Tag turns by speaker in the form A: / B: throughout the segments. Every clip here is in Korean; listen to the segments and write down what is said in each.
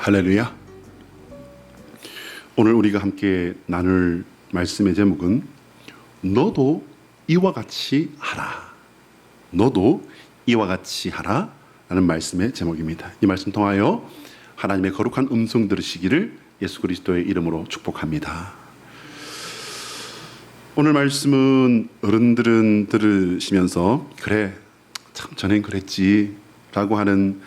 A: 할렐루야. 오늘 우리가 함께 나눌 말씀의 제목은 너도 이와 같이 하라. 너도 이와 같이 하라 라는 말씀의 제목입니다. 이 말씀 통하여 하나님의 거룩한 음성 들으시기를 예수 그리스도의 이름으로 축복합니다. 오늘 말씀은 어른들은 들으시면서 그래 참 전엔 그랬지 라고 하는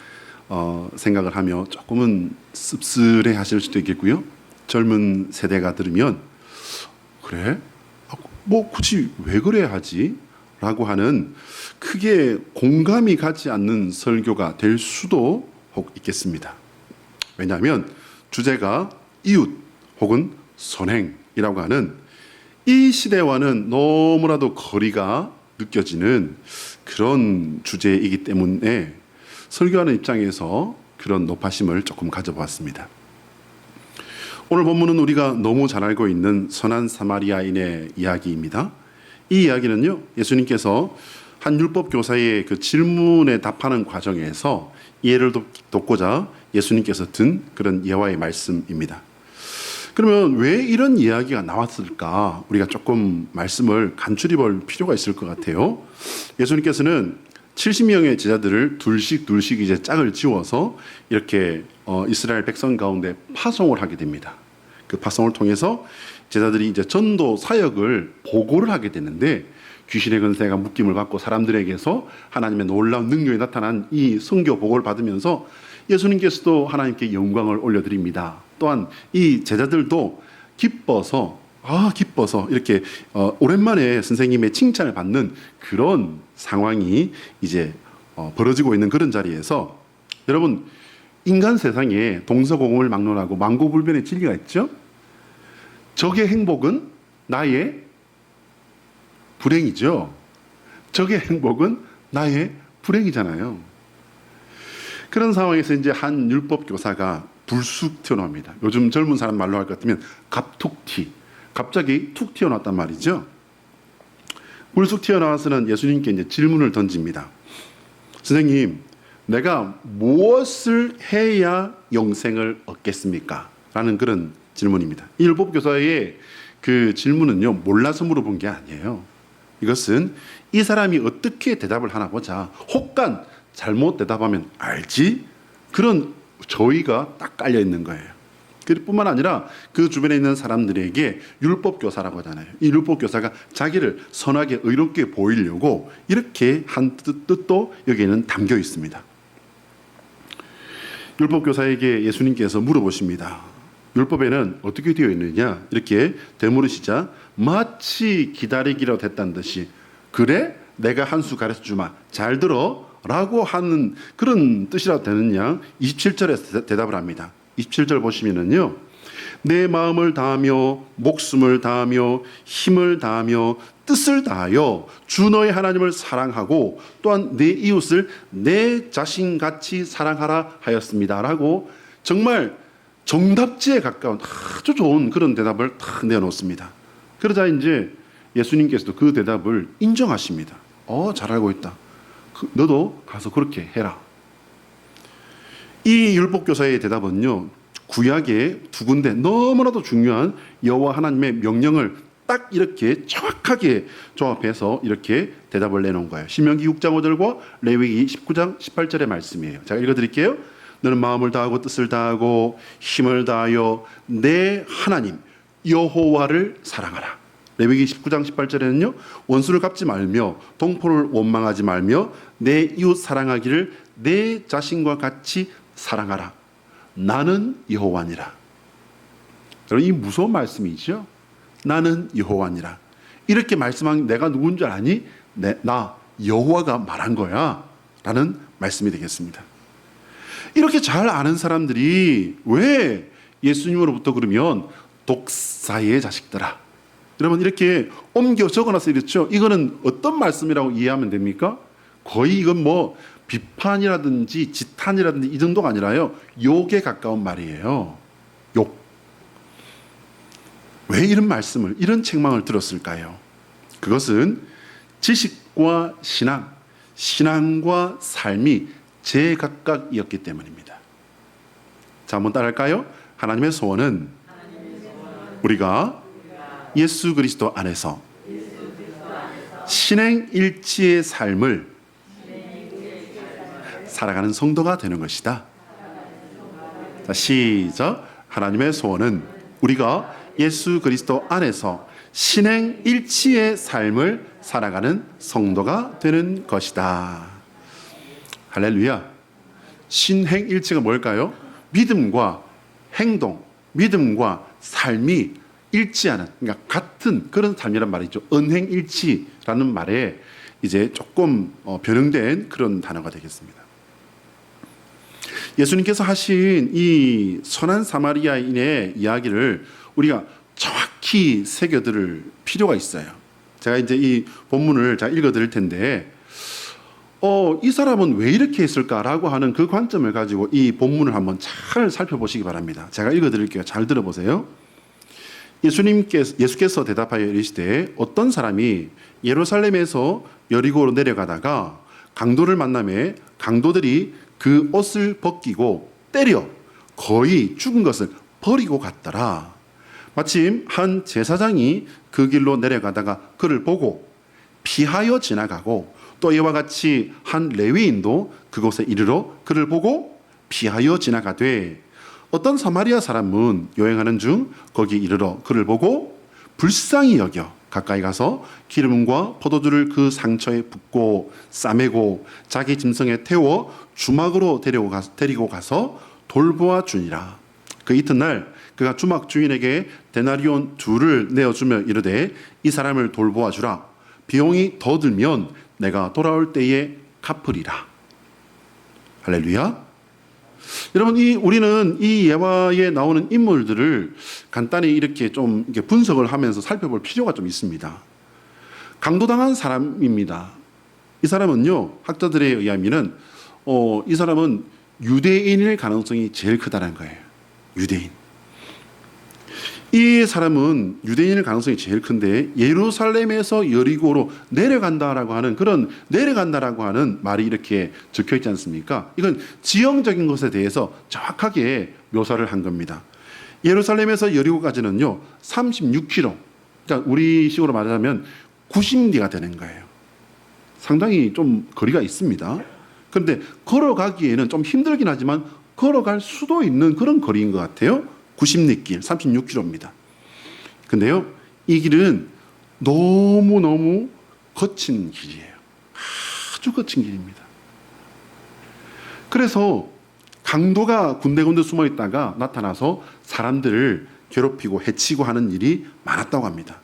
A: 생각을 하며 조금은 씁쓸해 하실 수도 있겠고요. 젊은 세대가 들으면 그래? 뭐 굳이 왜 그래야 하지? 라고 하는 크게 공감이 가지 않는 설교가 될 수도 혹 있겠습니다. 왜냐하면 주제가 이웃 혹은 선행이라고 하는 이 시대와는 너무나도 거리가 느껴지는 그런 주제이기 때문에 설교하는 입장에서 그런 높아심을 조금 가져보았습니다. 오늘 본문은 우리가 너무 잘 알고 있는 선한 사마리아인의 이야기입니다. 이 이야기는요, 예수님께서 한 율법 교사의 그 질문에 답하는 과정에서 이해를 돕고자 예수님께서 든 그런 예화의 말씀입니다. 그러면 왜 이런 이야기가 나왔을까? 우리가 조금 말씀을 간추려 볼 필요가 있을 것 같아요. 예수님께서는 70명의 제자들을 둘씩 이제 짝을 지워서 이렇게 이스라엘 백성 가운데 파송을 하게 됩니다. 그 파송을 통해서 제자들이 이제 전도 사역을 보고를 하게 되는데 귀신의 권세가 묶임을 받고 사람들에게서 하나님의 놀라운 능력이 나타난 이 선교 보고를 받으면서 예수님께서도 하나님께 영광을 올려드립니다. 또한 이 제자들도 기뻐서 이렇게 오랜만에 선생님의 칭찬을 받는 그런 상황이 이제 벌어지고 있는 그런 자리에서 여러분, 인간 세상에 동서고금을 막론하고 만고불변의 진리가 있죠. 적의 행복은 나의 불행이죠. 적의 행복은 나의 불행이잖아요. 그런 상황에서 이제 한 율법 교사가 불쑥 튀어나옵니다. 요즘 젊은 사람 말로 할 것 같으면 갑툭튀. 갑자기 툭 튀어나왔단 말이죠. 불쑥 튀어나와서는 예수님께 이제 질문을 던집니다. 선생님, 내가 무엇을 해야 영생을 얻겠습니까? 라는 그런 질문입니다. 이 율법교사의 그 질문은요, 몰라서 물어본 게 아니에요. 이것은 이 사람이 어떻게 대답을 하나 보자. 혹간 잘못 대답하면 알지? 그런 저의가 딱 깔려 있는 거예요. 뿐만 아니라 그 주변에 있는 사람들에게 율법교사라고 하잖아요. 이 율법교사가 자기를 선하게 의롭게 보이려고 이렇게 한 뜻도 여기에는 담겨 있습니다. 율법교사에게 예수님께서 물어보십니다. 율법에는 어떻게 되어 있느냐? 이렇게 되물으시자 마치 기다리기로 됐다는 듯이 그래? 내가 한 수 가르쳐주마. 잘 들어. 라고 하는 그런 뜻이라도 되느냐? 27절에 대답을 합니다. 27절 보시면은요, 내 마음을 다하며 목숨을 다하며 힘을 다하며 뜻을 다하여 주 너의 하나님을 사랑하고 또한 내 이웃을 내 자신같이 사랑하라 하였습니다. 라고 정말 정답지에 가까운 아주 좋은 그런 대답을 탁 내놓습니다. 그러자 이제 예수님께서도 그 대답을 인정하십니다. 잘 알고 있다. 너도 가서 그렇게 해라. 이 율법교사의 대답은요, 구약의 두 군데 너무나도 중요한 여호와 하나님의 명령을 딱 이렇게 정확하게 조합해서 이렇게 대답을 내놓은 거예요. 신명기 6장 5절과 레위기 19장 18절의 말씀이에요. 제가 읽어드릴게요. 너는 마음을 다하고 뜻을 다하고 힘을 다하여 내 하나님 여호와를 사랑하라. 레위기 19장 18절에는요, 원수를 갚지 말며 동포를 원망하지 말며 내 이웃 사랑하기를 내 자신과 같이 사랑하라. 나는 여호와니라. 여러분, 이 무서운 말씀이죠. 나는 여호와니라. 이렇게 말씀한 내가 누군 줄 아니? 나 여호와가 말한 거야. 라는 말씀이 되겠습니다. 이렇게 잘 아는 사람들이 왜 예수님으로부터 그러면 독사의 자식들아. 여러분, 이렇게 옮겨 적어놔서 이렇죠. 이거는 어떤 말씀이라고 이해하면 됩니까? 거의 이건 뭐 비판이라든지 지탄이라든지 이 정도가 아니라요, 욕에 가까운 말이에요. 욕. 왜 이런 말씀을, 이런 책망을 들었을까요? 그것은 지식과 신앙, 신앙과 삶이 제각각이었기 때문입니다. 자, 한번 따라할까요? 하나님의 소원은 우리가 예수 그리스도 안에서 신행일치의 삶을 살아가는 성도가 되는 것이다. 자, 시작. 하나님의 소원은 우리가 예수 그리스도 안에서 신행일치의 삶을 살아가는 성도가 되는 것이다. 할렐루야. 신행일치가 뭘까요? 믿음과 행동, 믿음과 삶이 일치하는, 그러니까 같은 그런 삶이란 말이죠. 언행일치라는 말에 이제 조금 변형된 그런 단어가 되겠습니다. 예수님께서 하신 이 선한 사마리아인의 이야기를 우리가 정확히 새겨들을 필요가 있어요. 제가 이제 이 본문을 제가 읽어드릴 텐데, 이 사람은 왜 이렇게 했을까라고 하는 그 관점을 가지고 이 본문을 한번 잘 살펴보시기 바랍니다. 제가 읽어드릴게요. 잘 들어보세요. 예수께서 대답하여 이르시되 어떤 사람이 예루살렘에서 여리고로 내려가다가 강도를 만나매 강도들이 그 옷을 벗기고 때려 거의 죽은 것을 버리고 갔더라. 마침 한 제사장이 그 길로 내려가다가 그를 보고 피하여 지나가고 또 이와 같이 한 레위인도 그곳에 이르러 그를 보고 피하여 지나가되 어떤 사마리아 사람은 여행하는 중 거기 이르러 그를 보고 불쌍히 여겨 가까이 가서 기름과 포도주를 그 상처에 붓고 싸매고 자기 짐승에 태워 주막으로 데리고 가서 돌보아 주니라. 그 이튿날 그가 주막 주인에게 데나리온 2를 내어주며 이르되 이 사람을 돌보아 주라. 비용이 더 들면 내가 돌아올 때에 갚으리라. 할렐루야. 여러분, 우리는 이 예화에 나오는 인물들을 간단히 이렇게 좀 이렇게 분석을 하면서 살펴볼 필요가 좀 있습니다. 강도당한 사람입니다. 이 사람은요, 학자들에 의하면은 이 사람은 유대인일 가능성이 제일 크다는 거예요. 유대인. 이 사람은 유대인일 가능성이 제일 큰데 예루살렘에서 여리고로 내려간다라고 하는 그런 내려간다라고 하는 말이 이렇게 적혀 있지 않습니까? 이건 지형적인 것에 대해서 정확하게 묘사를 한 겁니다. 예루살렘에서 여리고까지는요 36km, 그러니까 우리식으로 말하자면 90리가 되는 거예요. 상당히 좀 거리가 있습니다. 그런데 걸어가기에는 좀 힘들긴 하지만 걸어갈 수도 있는 그런 거리인 것 같아요. 90리 길, 36km입니다. 근데요, 이 길은 너무너무 거친 길이에요. 아주 거친 길입니다. 그래서 강도가 군데군데 숨어 있다가 나타나서 사람들을 괴롭히고 해치고 하는 일이 많았다고 합니다.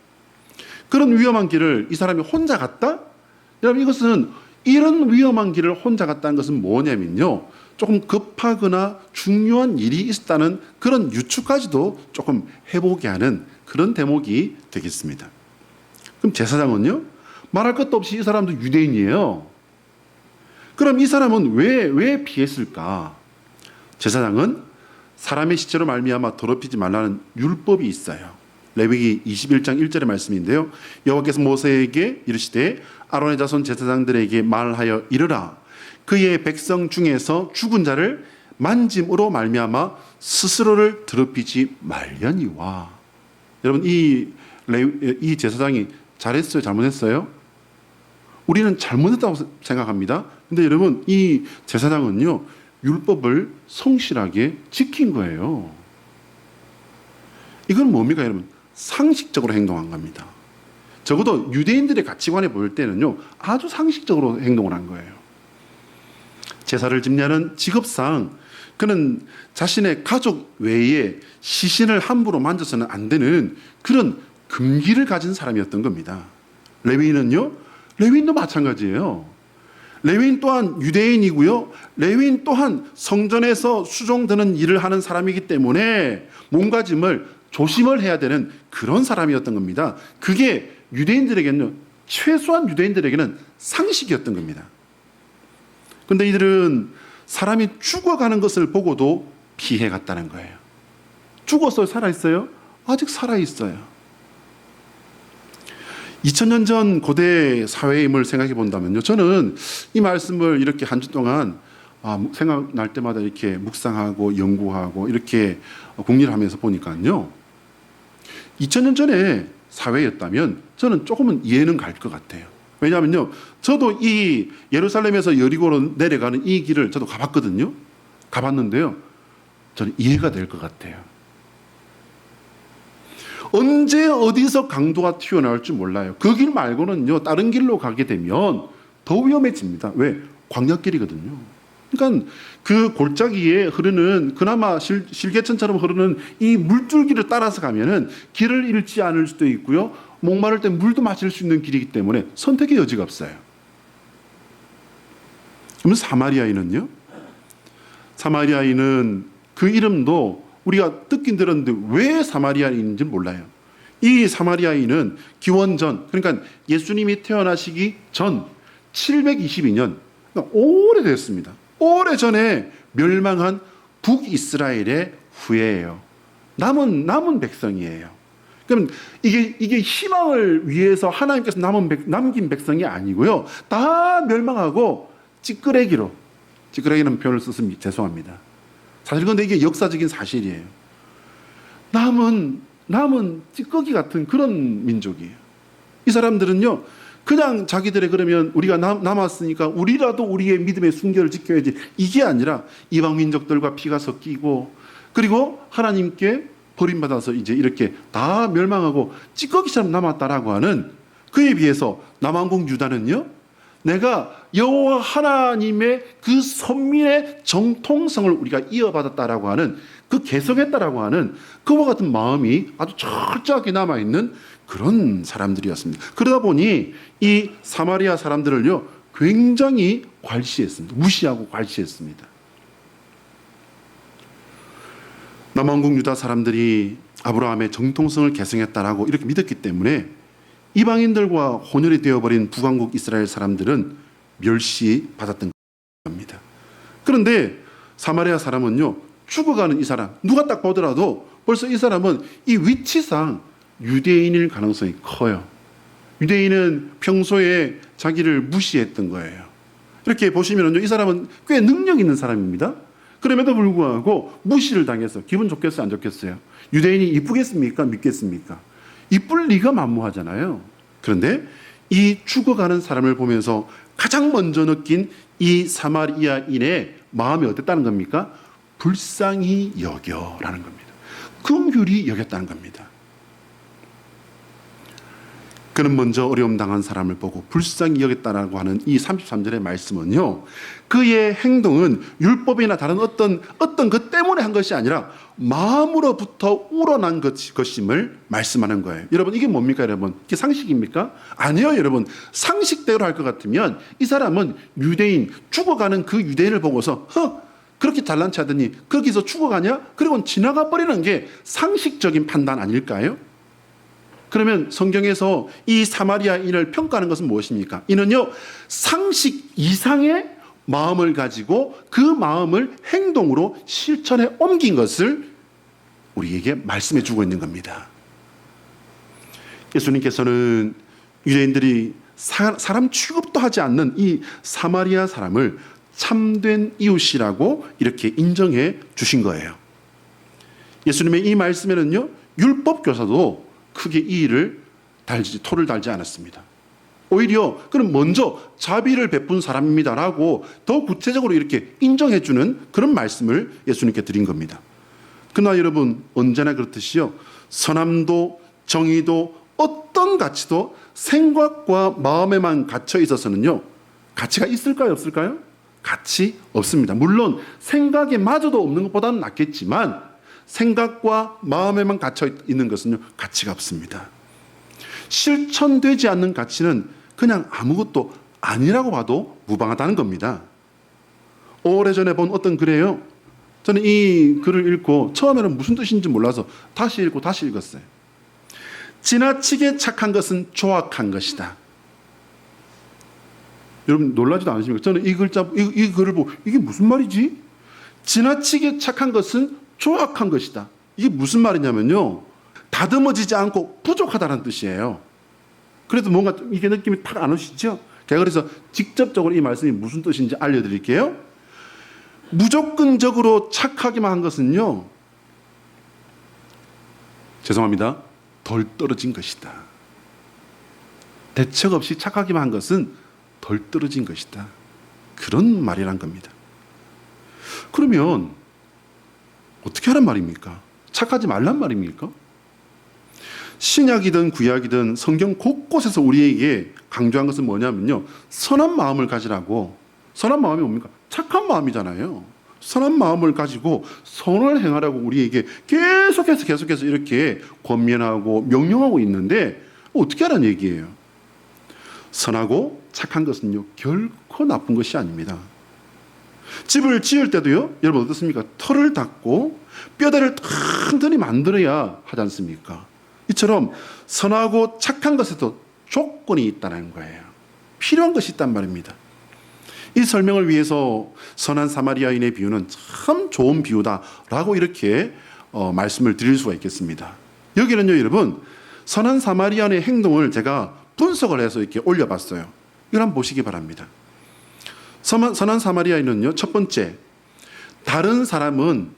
A: 그런 위험한 길을 이 사람이 혼자 갔다? 여러분, 이것은 이런 위험한 길을 혼자 갔다는 것은 뭐냐면요, 조금 급하거나 중요한 일이 있었다는 그런 유추까지도 조금 해보게 하는 그런 대목이 되겠습니다. 그럼 제사장은요? 말할 것도 없이 이 사람도 유대인이에요. 그럼 이 사람은 왜 피했을까? 제사장은 사람의 시체로 말미암아 더럽히지 말라는 율법이 있어요. 레위기 21장 1절의 말씀인데요. 여호와께서 모세에게 이르시되 아론의 자손 제사장들에게 말하여 이르라. 그의 백성 중에서 죽은 자를 만짐으로 말미암아 스스로를 더럽히지 말려니와. 여러분, 이 제사장이 잘했어요, 잘못했어요? 우리는 잘못했다고 생각합니다. 근데 여러분, 이 제사장은요 율법을 성실하게 지킨 거예요. 이건 뭡니까, 여러분? 상식적으로 행동한 겁니다. 적어도 유대인들의 가치관에 볼 때는요 아주 상식적으로 행동을 한 거예요. 제사를 집냐는 직업상 그는 자신의 가족 외에 시신을 함부로 만져서는 안 되는 그런 금기를 가진 사람이었던 겁니다. 레위인도 마찬가지예요. 레위인 또한 유대인이고요, 레위인 또한 성전에서 수종드는 일을 하는 사람이기 때문에 몸가짐을 조심을 해야 되는 그런 사람이었던 겁니다. 그게 유대인들에게는, 최소한 유대인들에게는 상식이었던 겁니다. 그런데 이들은 사람이 죽어가는 것을 보고도 피해갔다는 거예요. 죽었어요? 살아있어요? 아직 살아있어요. 2000년 전 고대 사회임을 생각해 본다면요, 저는 이 말씀을 이렇게 한 주 동안 생각날 때마다 이렇게 묵상하고 연구하고 이렇게 공리를 하면서 보니까요. 2000년 전에 사회였다면 저는 조금은 이해는 갈 것 같아요. 왜냐하면요, 저도 이 예루살렘에서 여리고로 내려가는 이 길을 저도 가봤거든요. 가봤는데요, 저는 이해가 될 것 같아요. 언제 어디서 강도가 튀어나올지 몰라요. 그 길 말고는요, 다른 길로 가게 되면 더 위험해집니다. 왜? 광야길이거든요. 그러니까 그 골짜기에 흐르는, 그나마 실개천처럼 흐르는 이 물줄기를 따라서 가면은 길을 잃지 않을 수도 있고요, 목마를 때 물도 마실 수 있는 길이기 때문에 선택의 여지가 없어요. 그러면 사마리아인은요? 사마리아인은 그 이름도 우리가 듣긴 들었는데 왜 사마리아인인지 몰라요. 이 사마리아인은 기원전, 그러니까 예수님이 태어나시기 전 722년, 그러니까 오래됐습니다. 오래전에 멸망한 북이스라엘의 후예예요. 남은 백성이에요. 그럼 이게 희망을 위해서 하나님께서 남긴 백성이 아니고요, 다 멸망하고 찌끄레기는 표현을 썼습니다. 죄송합니다. 사실 근데 이게 역사적인 사실이에요. 남은 찌꺼기 같은 그런 민족이에요. 이 사람들은요, 그냥 자기들의, 그러면 우리가 남았으니까 우리라도 우리의 믿음의 순결을 지켜야지, 이게 아니라 이방 민족들과 피가 섞이고, 그리고 하나님께 버림받아서 이제 이렇게 다 멸망하고 찌꺼기처럼 남았다라고 하는, 그에 비해서 남왕국 유다는요, 내가 여호와 하나님의 그 선민의 정통성을 우리가 이어받았다라고 하는, 그 계속했다라고 하는 그와 같은 마음이 아주 철저하게 남아있는 그런 사람들이었습니다. 그러다 보니 이 사마리아 사람들을요, 굉장히 괄시했습니다. 무시하고 괄시했습니다. 남왕국 유다 사람들이 아브라함의 정통성을 계승했다라고 이렇게 믿었기 때문에 이방인들과 혼혈이 되어버린 북왕국 이스라엘 사람들은 멸시받았던 겁니다. 그런데 사마리아 사람은요, 죽어가는 이 사람, 누가 딱 보더라도 벌써 이 사람은 이 위치상 유대인일 가능성이 커요. 유대인은 평소에 자기를 무시했던 거예요. 이렇게 보시면요, 이 사람은 꽤 능력 있는 사람입니다. 그럼에도 불구하고 무시를 당해서 기분 좋겠어요, 안 좋겠어요? 유대인이 이쁘겠습니까? 믿겠습니까? 이쁠 리가 만무하잖아요. 그런데 이 죽어가는 사람을 보면서 가장 먼저 느낀 이 사마리아인의 마음이 어땠다는 겁니까? 불쌍히 여겨라는 겁니다. 긍휼히 여겼다는 겁니다. 그는 먼저 어려움 당한 사람을 보고 불쌍히 여겼다라고 하는 이 33절의 말씀은요, 그의 행동은 율법이나 다른 어떤 것 때문에 한 것이 아니라 마음으로부터 우러난 것임을 말씀하는 거예요. 여러분, 이게 뭡니까? 여러분, 이게 상식입니까? 아니요, 여러분. 상식대로 할 것 같으면 이 사람은 유대인, 죽어가는 그 유대인을 보고서 그렇게 잘난 체 하더니 거기서 죽어가냐? 그리고 지나가 버리는 게 상식적인 판단 아닐까요? 그러면 성경에서 이 사마리아인을 평가하는 것은 무엇입니까? 이는요, 상식 이상의 마음을 가지고 그 마음을 행동으로 실천에 옮긴 것을 우리에게 말씀해 주고 있는 겁니다. 예수님께서는 유대인들이 사람 취급도 하지 않는 이 사마리아 사람을 참된 이웃이라고 이렇게 인정해 주신 거예요. 예수님의 이 말씀에는요, 율법 교사도 크게 토를 달지 않았습니다. 오히려 그는 먼저 자비를 베푼 사람입니다라고 더 구체적으로 이렇게 인정해주는 그런 말씀을 예수님께 드린 겁니다. 그러나 여러분, 언제나 그렇듯이요, 선함도 정의도 어떤 가치도 생각과 마음에만 갇혀 있어서는요, 가치가 있을까요, 없을까요? 가치 없습니다. 물론 생각에마저도 없는 것보다는 낫겠지만 생각과 마음에만 갇혀 있는 것은요, 가치가 없습니다. 실천되지 않는 가치는 그냥 아무것도 아니라고 봐도 무방하다는 겁니다. 오래전에 본 어떤 글이에요. 저는 이 글을 읽고 처음에는 무슨 뜻인지 몰라서 다시 읽고 다시 읽었어요. 지나치게 착한 것은 조악한 것이다. 여러분 놀라지도 않으십니까? 저는 이 글을 보고 이게 무슨 말이지? 지나치게 착한 것은 조악한 것이다. 이게 무슨 말이냐면요, 다듬어지지 않고 부족하다는 뜻이에요. 그래도 뭔가 이게 느낌이 탁 안 오시죠? 제가 그래서 직접적으로 이 말씀이 무슨 뜻인지 알려드릴게요. 무조건적으로 착하기만 한 것은요, 죄송합니다, 덜 떨어진 것이다. 대책 없이 착하기만 한 것은 덜 떨어진 것이다. 그런 말이란 겁니다. 그러면 어떻게 하란 말입니까? 착하지 말란 말입니까? 신약이든 구약이든 성경 곳곳에서 우리에게 강조한 것은 뭐냐면요, 선한 마음을 가지라고. 선한 마음이 뭡니까? 착한 마음이잖아요. 선한 마음을 가지고 선을 행하라고 우리에게 계속해서 이렇게 권면하고 명령하고 있는데 어떻게 하라는 얘기예요? 선하고 착한 것은요, 결코 나쁜 것이 아닙니다. 집을 지을 때도요, 여러분 어떻습니까? 털을 닦고 뼈대를 튼튼히 만들어야 하지 않습니까? 이처럼 선하고 착한 것에도 조건이 있다는 거예요. 필요한 것이 있단 말입니다. 이 설명을 위해서 선한 사마리아인의 비유는 참 좋은 비유다라고 이렇게 말씀을 드릴 수가 있겠습니다. 여기는요, 여러분, 선한 사마리아인의 행동을 제가 분석을 해서 이렇게 올려봤어요. 이걸 한번 보시기 바랍니다. 선한 사마리아인은요, 첫 번째, 다른 사람은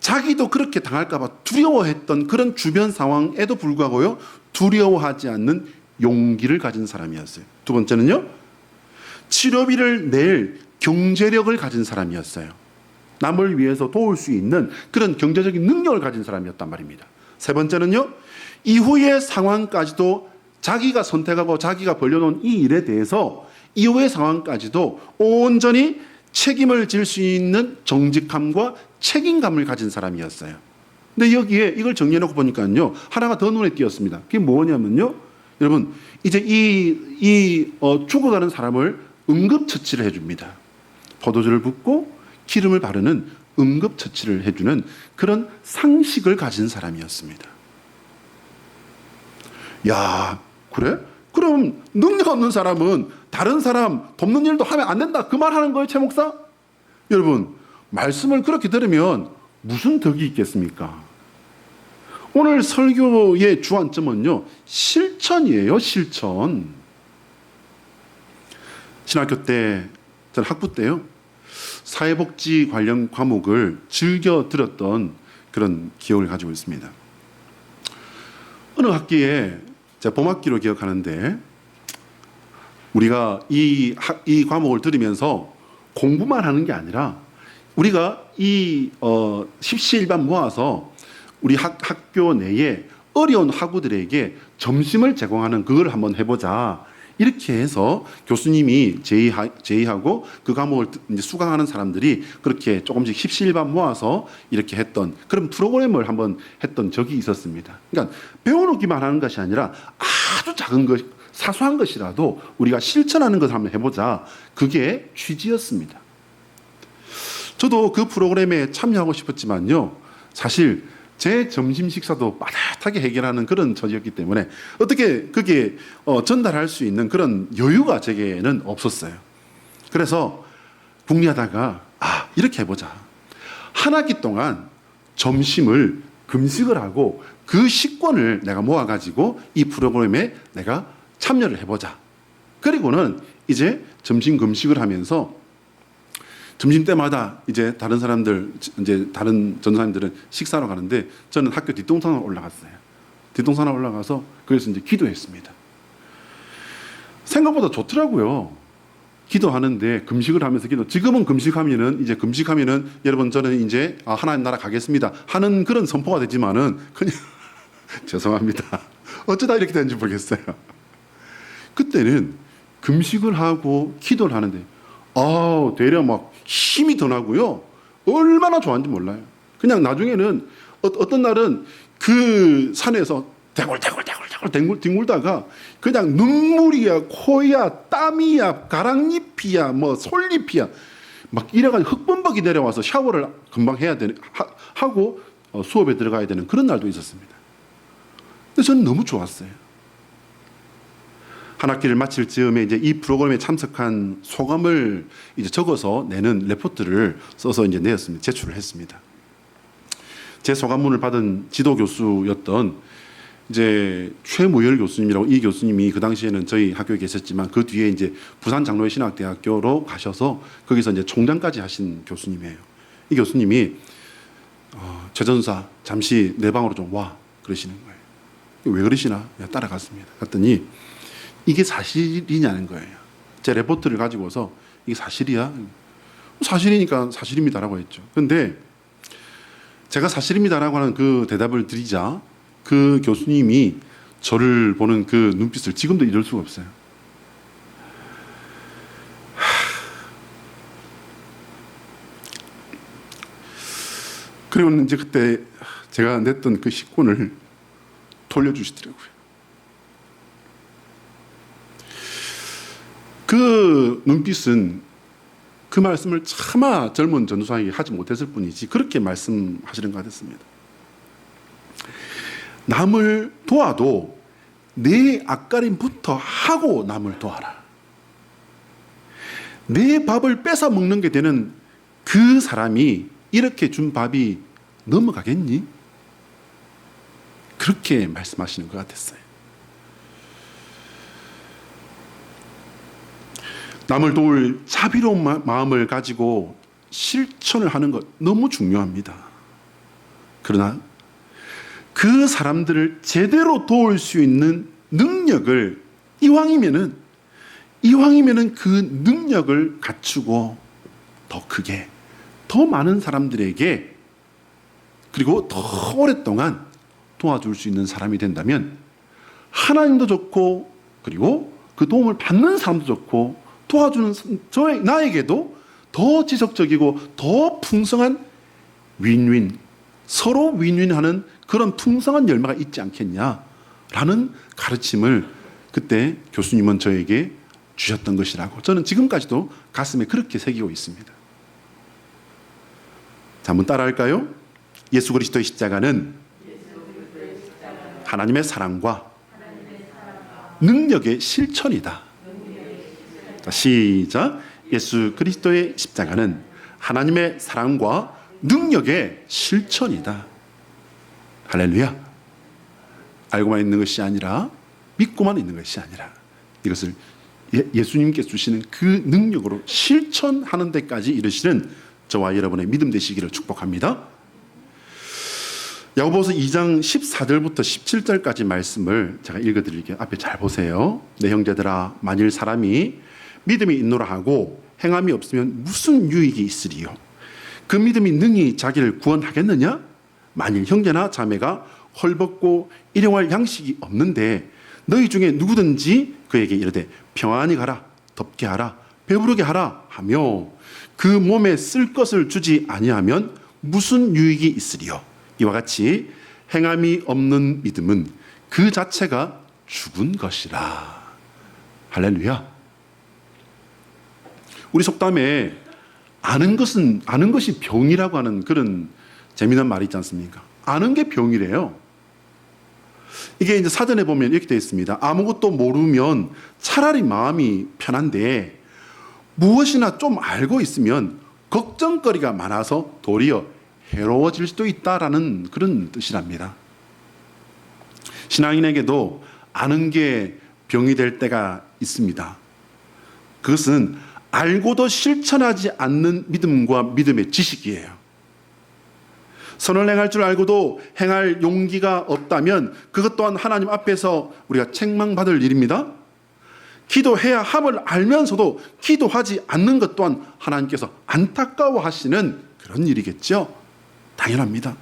A: 자기도 그렇게 당할까봐 두려워했던 그런 주변 상황에도 불구하고요, 두려워하지 않는 용기를 가진 사람이었어요. 두 번째는요, 치료비를 낼 경제력을 가진 사람이었어요. 남을 위해서 도울 수 있는 그런 경제적인 능력을 가진 사람이었단 말입니다. 세 번째는요, 이후의 상황까지도 자기가 선택하고 자기가 벌려놓은 이 일에 대해서 이후의 상황까지도 온전히 책임을 질 수 있는 정직함과 책임감을 가진 사람이었어요. 근데 여기에 이걸 정리해놓고 보니까요, 하나가 더 눈에 띄었습니다. 그게 뭐냐면요, 여러분, 이제 죽어가는 사람을 응급처치를 해줍니다. 포도주를 붓고 기름을 바르는 응급처치를 해주는 그런 상식을 가진 사람이었습니다. 야, 그래? 그럼 능력 없는 사람은 다른 사람 돕는 일도 하면 안 된다, 그 말 하는 거예요, 최 목사? 여러분, 말씀을 그렇게 들으면 무슨 덕이 있겠습니까? 오늘 설교의 주안점은요, 실천이에요, 실천. 신학교 때, 전 학부 때요, 사회복지 관련 과목을 즐겨 들었던 그런 기억을 가지고 있습니다. 어느 학기에 제가 봄학기로 기억하는데, 우리가 이 과목을 들으면서 공부만 하는 게 아니라 우리가 이 십시일반 모아서 우리 학교 내에 어려운 학우들에게 점심을 제공하는 그걸 한번 해보자, 이렇게 해서 교수님이 제의하고 그 과목을 이제 수강하는 사람들이 그렇게 조금씩 십시일반 모아서 이렇게 했던 그런 프로그램을 한번 했던 적이 있었습니다. 그러니까 배워놓기만 하는 것이 아니라 아주 작은 것, 사소한 것이라도 우리가 실천하는 것을 한번 해보자, 그게 취지였습니다. 저도 그 프로그램에 참여하고 싶었지만요, 사실 제 점심 식사도 빠듯하게 해결하는 그런 처지였기 때문에 어떻게 그게 전달할 수 있는 그런 여유가 제게는 없었어요. 그래서 궁리하다가 이렇게 해보자. 한 학기 동안 점심을 금식을 하고 그 식권을 내가 모아가지고 이 프로그램에 내가 참여를 해보자. 그리고는 이제 점심 금식을 하면서 점심 때마다 이제 다른 사람들, 이제 다른 전도사님들은 식사로 가는데 저는 학교 뒷동산으로 올라갔어요. 뒷동산으로 올라가서 그래서 이제 기도했습니다. 생각보다 좋더라고요. 기도하는데 금식을 하면서 지금은 금식하면은 여러분 저는 이제 하나님 나라 가겠습니다 하는 그런 선포가 되지만은 그냥 죄송합니다. 어쩌다 이렇게 되는지 모르겠어요. 그때는 금식을 하고 기도를 하는데 되려 막 힘이 더 나고요. 얼마나 좋아하는지 몰라요. 그냥 나중에는 어떤 날은 그 산에서 뒹굴다가 그냥 눈물이야, 코야, 땀이야, 가랑잎이야, 뭐 솔잎이야, 막 이래가지고 흙범벅이 내려와서 샤워를 금방 해야 되는 하고 수업에 들어가야 되는 그런 날도 있었습니다. 근데 저는 너무 좋았어요. 한 학기를 마칠 즈음에 이제 이 프로그램에 참석한 소감을 이제 적어서 내는 레포트를 써서 이제 제출을 했습니다. 제 소감문을 받은 지도 교수였던 이제 최무열 교수님이라고, 이 교수님이 그 당시에는 저희 학교에 계셨지만 그 뒤에 이제 부산 장로회 신학대학교로 가셔서 거기서 이제 총장까지 하신 교수님이에요. 이 교수님이 최전사 잠시 내 방으로 좀 와 그러시는 거예요. 왜 그러시나 따라갔습니다. 갔더니 이게 사실이냐는 거예요. 제 레포트를 가지고 와서 이게 사실이야? 사실이니까 사실입니다라고 했죠. 그런데 제가 사실입니다라고 하는 그 대답을 드리자 그 교수님이 저를 보는 그 눈빛을 지금도 잊을 수가 없어요. 그리고 이제 그때 제가 냈던 그 식권을 돌려주시더라고요. 그 눈빛은 그 말씀을 차마 젊은 전도사에게 하지 못했을 뿐이지 그렇게 말씀하시는 것 같았습니다. 남을 도와도 내 앞가림부터 하고 남을 도와라. 내 밥을 뺏어 먹는 게 되는 그 사람이 이렇게 준 밥이 넘어가겠니? 그렇게 말씀하시는 것 같았어요. 남을 도울 자비로운 마음을 가지고 실천을 하는 것 너무 중요합니다. 그러나 그 사람들을 제대로 도울 수 있는 능력을 이왕이면은 그 능력을 갖추고 더 크게 더 많은 사람들에게 그리고 더 오랫동안 도와줄 수 있는 사람이 된다면 하나님도 좋고 그리고 그 도움을 받는 사람도 좋고 도와주는 나에게도 더 지속적이고 더 풍성한 윈윈, 서로 윈윈하는 그런 풍성한 열매가 있지 않겠냐라는 가르침을 그때 교수님은 저에게 주셨던 것이라고 저는 지금까지도 가슴에 그렇게 새기고 있습니다. 자, 한번 따라할까요? 예수 그리스도의 십자가는 하나님의 사랑과 능력의 실천이다. 자, 시작. 예수 그리스도의 십자가는 하나님의 사랑과 능력의 실천이다. 할렐루야. 알고만 있는 것이 아니라 믿고만 있는 것이 아니라 이것을 예수님께서 주시는 그 능력으로 실천하는 데까지 이르시는 저와 여러분의 믿음 되시기를 축복합니다. 야고보서 2장 14절부터 17절까지 말씀을 제가 읽어드릴게요. 앞에 잘 보세요. 내 형제들아, 만일 사람이 믿음이 있노라 하고 행함이 없으면 무슨 유익이 있으리요? 그 믿음이 능히 자기를 구원하겠느냐? 만일 형제나 자매가 헐벗고 일용할 양식이 없는데 너희 중에 누구든지 그에게 이르되 평안히 가라, 덥게 하라, 배부르게 하라 하며 그 몸에 쓸 것을 주지 아니하면 무슨 유익이 있으리요? 이와 같이 행함이 없는 믿음은 그 자체가 죽은 것이라. 할렐루야. 우리 속담에 아는 것이 병이라고 하는 그런 재미난 말이 있지 않습니까? 아는 게 병이래요. 이게 이제 사전에 보면 이렇게 되어 있습니다. 아무것도 모르면 차라리 마음이 편한데 무엇이나 좀 알고 있으면 걱정거리가 많아서 도리어 해로워질 수도 있다라는 그런 뜻이랍니다. 신앙인에게도 아는 게 병이 될 때가 있습니다. 그것은 알고도 실천하지 않는 믿음과 믿음의 지식이에요. 선을 행할 줄 알고도 행할 용기가 없다면 그것 또한 하나님 앞에서 우리가 책망받을 일입니다. 기도해야 함을 알면서도 기도하지 않는 것 또한 하나님께서 안타까워하시는 그런 일이겠죠. 당연합니다.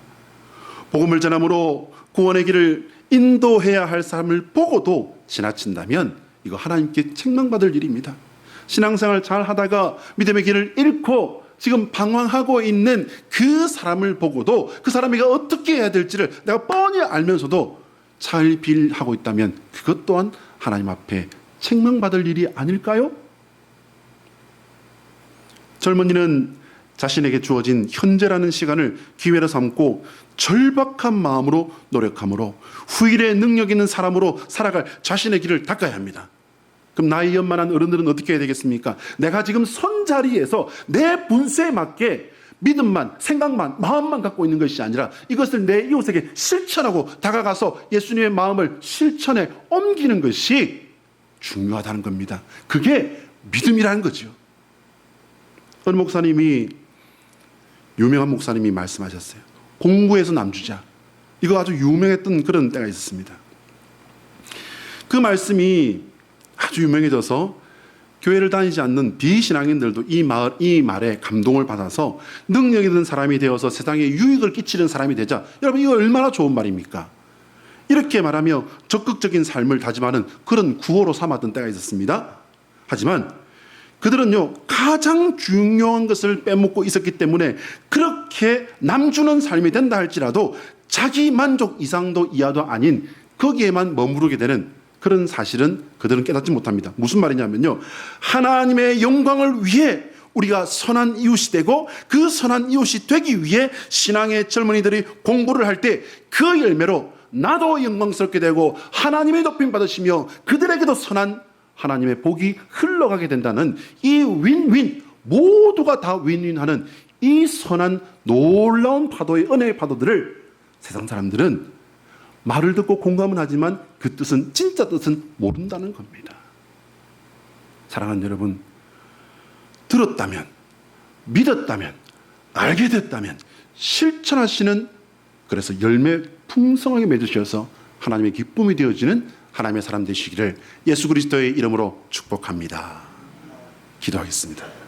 A: 복음을 전함으로 구원의 길을 인도해야 할 사람을 보고도 지나친다면 이거 하나님께 책망받을 일입니다. 신앙생활 잘 하다가 믿음의 길을 잃고 지금 방황하고 있는 그 사람을 보고도 그 사람이 어떻게 해야 될지를 내가 뻔히 알면서도 차일피일하고 있다면 그것 또한 하나님 앞에 책망받을 일이 아닐까요? 젊은이는 자신에게 주어진 현재라는 시간을 기회로 삼고 절박한 마음으로 노력함으로 후일에 능력 있는 사람으로 살아갈 자신의 길을 닦아야 합니다. 그럼 나이 연만한 어른들은 어떻게 해야 되겠습니까? 내가 지금 선 자리에서 내 분수에 맞게 믿음만, 생각만, 마음만 갖고 있는 것이 아니라 이것을 내 이웃에게 실천하고 다가가서 예수님의 마음을 실천에 옮기는 것이 중요하다는 겁니다. 그게 믿음이라는 거죠. 어느 목사님이, 유명한 목사님이 말씀하셨어요. 공부해서 남주자. 이거 아주 유명했던 그런 때가 있었습니다. 그 말씀이 아주 유명해져서 교회를 다니지 않는 비신앙인들도 이 말에 감동을 받아서 능력 있는 사람이 되어서 세상에 유익을 끼치는 사람이 되자. 여러분, 이거 얼마나 좋은 말입니까? 이렇게 말하며 적극적인 삶을 다짐하는 그런 구호로 삼았던 때가 있었습니다. 하지만 그들은요, 가장 중요한 것을 빼먹고 있었기 때문에 그렇게 남주는 삶이 된다 할지라도 자기 만족 이상도 이하도 아닌 거기에만 머무르게 되는 그런 사실은 그들은 깨닫지 못합니다. 무슨 말이냐면요, 하나님의 영광을 위해 우리가 선한 이웃이 되고 그 선한 이웃이 되기 위해 신앙의 젊은이들이 공부를 할 때 그 열매로 나도 영광스럽게 되고 하나님의 높임 받으시며 그들에게도 선한 하나님의 복이 흘러가게 된다는 이 윈윈, 모두가 다 윈윈하는 이 선한 놀라운 파도의 은혜의 파도들을 세상 사람들은 말을 듣고 공감은 하지만 그 뜻은, 진짜 뜻은 모른다는 겁니다. 사랑하는 여러분, 들었다면, 믿었다면, 알게 됐다면 실천하시는, 그래서 열매 풍성하게 맺으셔서 하나님의 기쁨이 되어지는 하나님의 사람 되시기를 예수 그리스도의 이름으로 축복합니다. 기도하겠습니다.